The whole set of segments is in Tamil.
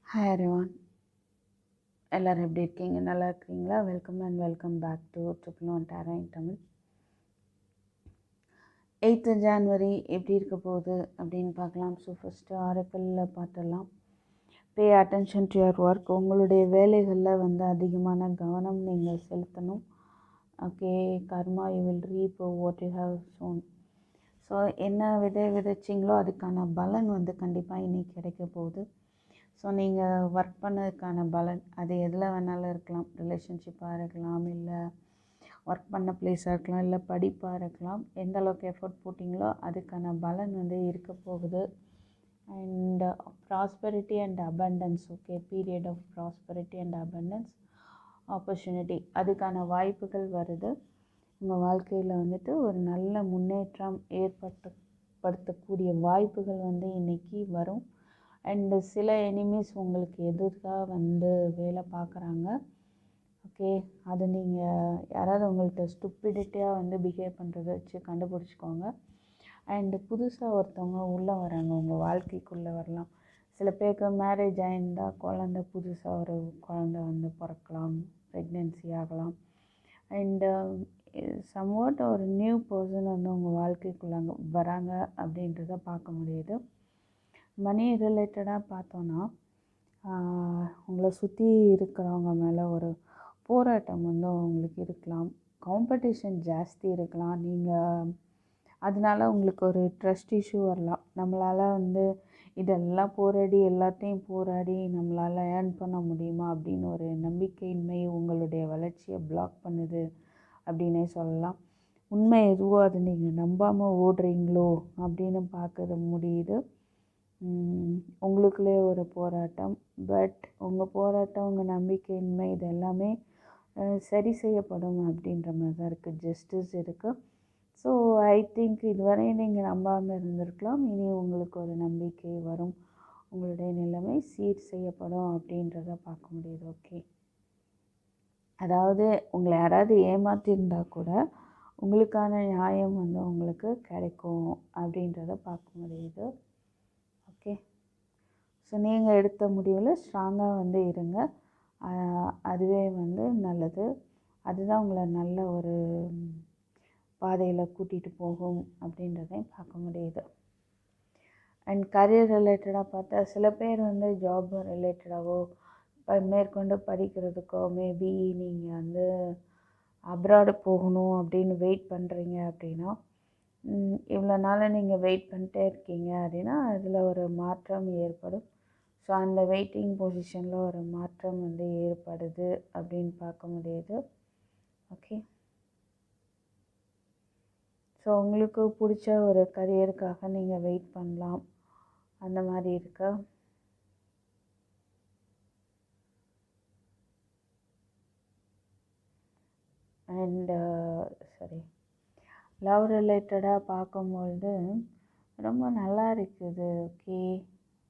ஹாய் எவ்ரிவான், எல்லோரும் எப்படி இருக்கீங்க? நல்லா இருக்கிறீங்களா? Welcome back to triple one tarot in Tamil. 8th January எப்படி இருக்க போகுது அப்படின்னு பார்க்கலாம். ஸோ ஃபஸ்ட்டு ஆரக்கிளில் பார்த்துடலாம். Pay attention to your work. உங்களுடைய வேலைகளில் அதிகமான கவனம் நீங்கள் செலுத்தணும். Okay, karma you will reap what you have sown. So என்ன விதைச்சிங்களோ அதுக்கான பலன் கண்டிப்பாக இன்றைக்கி கிடைக்க போகுது. ஸோ நீங்கள் ஒர்க் பண்ணதுக்கான பலன் அது எதில் வேணாலும் இருக்கலாம். ரிலேஷன்ஷிப்பாக இருக்கலாம், இல்லை ஒர்க் பண்ண பிளேஸாக இருக்கலாம், இல்லை படிப்பாக இருக்கலாம். எந்த அளவுக்கு எஃபர்ட் போட்டிங்களோ அதுக்கான பலன் இருக்க போகுது. And prosperity and abundance. Okay, period of prosperity and abundance, opportunity, அதுக்கான வாய்ப்புகள் வருது. உங்கள் வாழ்க்கையில் ஒரு நல்ல முன்னேற்றம் ஏற்படுத்தக்கூடிய வாய்ப்புகள் இன்றைக்கி வரும். அண்டு சில எனிமீஸ் உங்களுக்கு எதிராக வேலை பார்க்குறாங்க. ஓகே, அது நீங்கள் யாராவது உங்கள்கிட்ட ஸ்டூப்பிடிட்டியாக பிஹேவ் பண்ணுறதை வச்சு கண்டுபிடிச்சிக்கோங்க. அண்டு புதுசாக ஒருத்தவங்க உள்ளே வராங்க, உங்கள் வாழ்க்கைக்குள்ளே வரலாம். சில பேருக்கு மேரேஜ் ஆகியிருந்தால் புதுசாக ஒரு குழந்தை பிறக்கலாம், ப்ரெக்னென்சி ஆகலாம். அண்டு சம்வாட் ஒரு நியூ பர்சன் உங்கள் வாழ்க்கைக்குள்ளே வராங்க அப்படின்றத பார்க்க முடியுது. மணி ரிலேட்டடாக பார்த்தோன்னா உங்களை சுற்றி இருக்கிறவங்க மேலே ஒரு போராட்டம் உங்களுக்கு இருக்கலாம். காம்படிஷன் ஜாஸ்தி இருக்கலாம். நீங்கள் அதனால் உங்களுக்கு ஒரு ட்ரஸ்ட் இஷ்யூ வரலாம். நம்மளால் இதெல்லாம் எல்லாத்தையும் போராடி நம்மளால் ஏர்ன் பண்ண முடியுமா அப்படின்னு ஒரு நம்பிக்கையின்மை உங்களுடைய வளர்ச்சியை பிளாக் பண்ணுது அப்படின்னே சொல்லலாம். உண்மை எதுவோ அது நீங்கள் நம்பாமல் ஓடுறீங்களோ அப்படின்னு பார்க்க முடியுது. உங்களுக்குள்ளே ஒரு போராட்டம். பட் உங்கள் போராட்டம், உங்கள் நம்பிக்கையின்மை, இது எல்லாமே சரி செய்யப்படும் அப்படின்ற மாதிரி தான் இருக்குது. ஜஸ்டிஸ் இருக்குது. ஸோ ஐ திங்க் இதுவரை நீங்கள் நம்பாமல் இருந்திருக்கலாம். இனி உங்களுக்கு ஒரு நம்பிக்கை வரும். உங்களுடைய நிலைமை சீர் செய்யப்படும் அப்படின்றத பார்க்க முடியுது. ஓகே, அதாவது உங்களை யாராவது ஏமாற்றிருந்தா கூட உங்களுக்கான நியாயம் உங்களுக்கு கிடைக்கும் அப்படின்றத பார்க்க முடியுது. ஓகே, ஸோ நீங்கள் எடுத்த முடிவில் ஸ்ட்ராங்காக இருங்க. அதுவே நல்லது. அதுதான் உங்களை நல்ல ஒரு பாதையில் கூட்டிகிட்டு போகும் அப்படின்றதையும் பார்க்க முடியுது. அண்ட் கரியர் ரிலேட்டடாக பார்த்தா சில பேர் ஜாப் ரிலேட்டடாகவோ மேற்கொண்டு படிக்கிறதுக்கோ மேபி நீங்கள் அப்ராடு போகணும் அப்படின்னு வெயிட் பண்ணுறீங்க அப்படின்னா, இவ்வளோ நாள் நீங்கள் வெயிட் பண்ணிட்டே இருக்கீங்க அப்படின்னா அதில் ஒரு மாற்றம் ஏற்படும். ஸோ அந்த வெயிட்டிங் பொசிஷனில் ஒரு மாற்றம் ஏற்படுது அப்படின்னு பார்க்க முடியுது. ஓகே, ஸோ உங்களுக்கு பிடிச்ச ஒரு கரியருக்காக நீங்கள் வெயிட் பண்ணலாம், அந்த மாதிரி இருக்கா. அண்டு சரி, லவ் ரிலேட்டடாக பார்க்கும்பொழுது ரொம்ப நல்லா இருக்குது. Okay,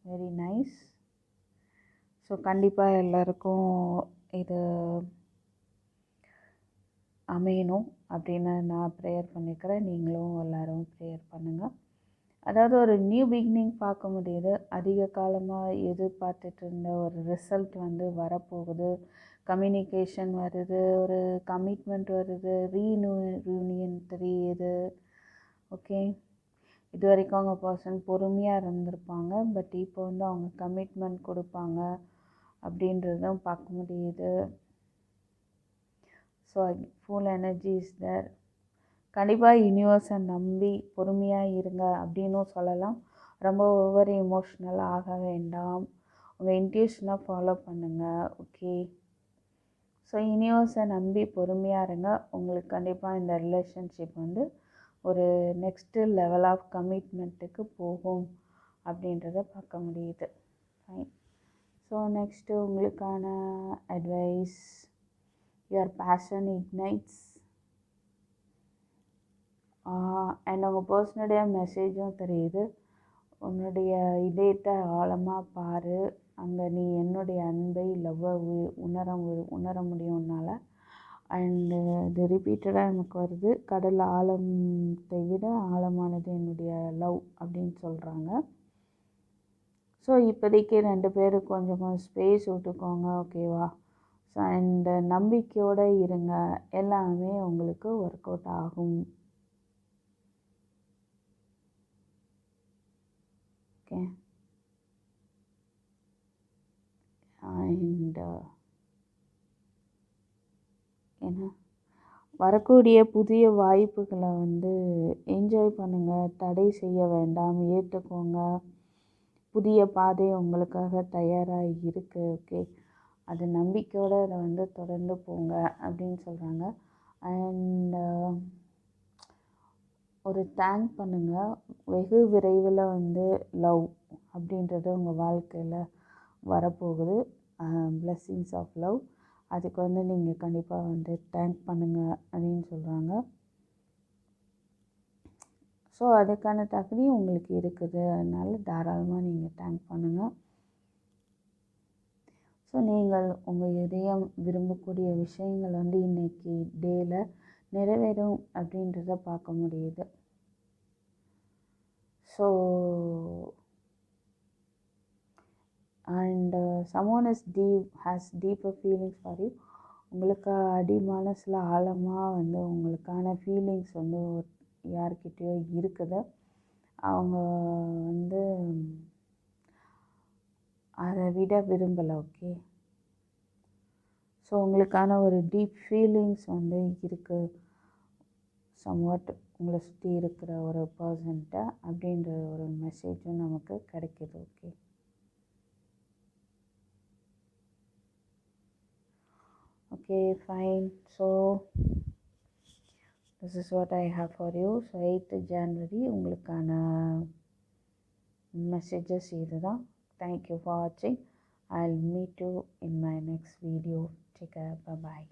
very nice. ஸோ கண்டிப்பாக எல்லாருக்கும் இது அமையணும் அப்படின்னு நான் ப்ரேயர் பண்ணிக்கிறேன். நீங்களும் எல்லோரும் ப்ரேயர் பண்ணுங்கள். அதாவது ஒரு நியூ பிகினிங் பார்க்க முடியுது. அதிக காலமாக எதிர்பார்த்துட்டு இருந்த ஒரு ரிசல்ட் வரப்போகுது. கம்யூனிகேஷன் வருது, ஒரு கமிட்மெண்ட் வருது, ரீயூனியன் தெரியுது. ஓகே, இது வரைக்கும் அவங்க பர்சன் பொறுமையாக இருந்திருப்பாங்க. பட் இப்போ அவங்க கமிட்மெண்ட் கொடுப்பாங்க அப்படின்றதும் பார்க்க முடியுது. So full energy is there. கண்டிப்பாக யூனிவர்ஸை நம்பி பொறுமையாக இருங்க அப்படின்னும் சொல்லலாம். ரொம்ப ஓவர் எமோஷ்னலாக ஆக வேண்டாம். உங்கள் இன்ட்யூஷனை ஃபாலோ பண்ணுங்கள். ஓகே, ஸோ யூனிவர்ஸை நம்பி பொறுமையாக இருங்க. உங்களுக்கு கண்டிப்பாக இந்த ரிலேஷன்ஷிப் ஒரு நெக்ஸ்ட்டு லெவல் ஆஃப் கமிட்மெண்ட்டுக்கு போகும் அப்படின்றத பார்க்க முடியுது. ஃபைன். ஸோ நெக்ஸ்ட்டு உங்களுக்கான advice. Your passion ignites. And உங்கள் பர்சனுடைய மெசேஜும் தெரியுது. உன்னுடைய இதயத்தை ஆழமாக பாரு, அங்கே நீ என்னுடைய அன்பை லவ்வை உணர முடியும் உன்னால். அண்டு இது ரிப்பீட்டடாக எனக்கு வருது. கடல் ஆழத்தை விட ஆழமானது என்னுடைய லவ் அப்படின்னு சொல்கிறாங்க. ஸோ இப்போதைக்கு 2 பேரும் கொஞ்சம் கொஞ்சம் ஸ்பேஸ் விட்டுக்கோங்க, ஓகேவா? ஸோ அண்ட் நம்பிக்கையோடு இருங்க, எல்லாமே உங்களுக்கு ஒர்க் அவுட் ஆகும். ஓகே. அண்ட் என்ன வரக்கூடிய புதிய வாய்ப்புகளை என்ஜாய் பண்ணுங்கள், தடை செய்ய வேண்டாம், ஏற்றுக்கோங்க. புதிய பாதை உங்களுக்காக தயாராக இருக்குது, ஓகே? அது நம்பிக்கையோடு அதை தொடர்ந்து போங்க அப்படின்னு சொல்கிறாங்க. அண்ட் ஒரு தேங்க் பண்ணுங்கள். வெகு விரைவில் லவ் அப்படின்றது உங்கள் வாழ்க்கையில் வரப்போகுது. Blessings of love. அதுக்கு நீங்கள் கண்டிப்பாக தேங்க் பண்ணுங்கள் அப்படின்னு சொல்கிறாங்க. ஸோ அதுக்கான தகுதி உங்களுக்கு இருக்குது, அதனால் தாராளமாக நீங்கள் தேங்க் பண்ணுங்கள். ஸோ நீங்கள் உங்கள் இதயம் விரும்பக்கூடிய விஷயங்கள் இன்றைக்கி டேயில் நிறைவேறும் அப்படின்றத பார்க்க முடியுது. So and someone has deeper feelings for you. உங்களுக்கு அடி மனசில் ஆழமாக உங்களுக்கான ஃபீலிங்ஸ் யார்கிட்டயோ இருக்குது. அவங்க அதை விட விரும்பலை, ஓகே? ஸோ உங்களுக்கான ஒரு டீப் ஃபீலிங்ஸ் இருக்குது சம்வாட் உங்களை சுற்றி இருக்கிற ஒரு பர்சன்ட்ட அப்படின்ற ஒரு மெசேஜும் நமக்கு கிடைக்கிது, okay? Okay, fine. So this is what I have for you. So 8th January உங்களுக்கான மெசேஜஸ் இதுதான். Thank you for watching. I'll meet you in my next video. Take care. Bye bye.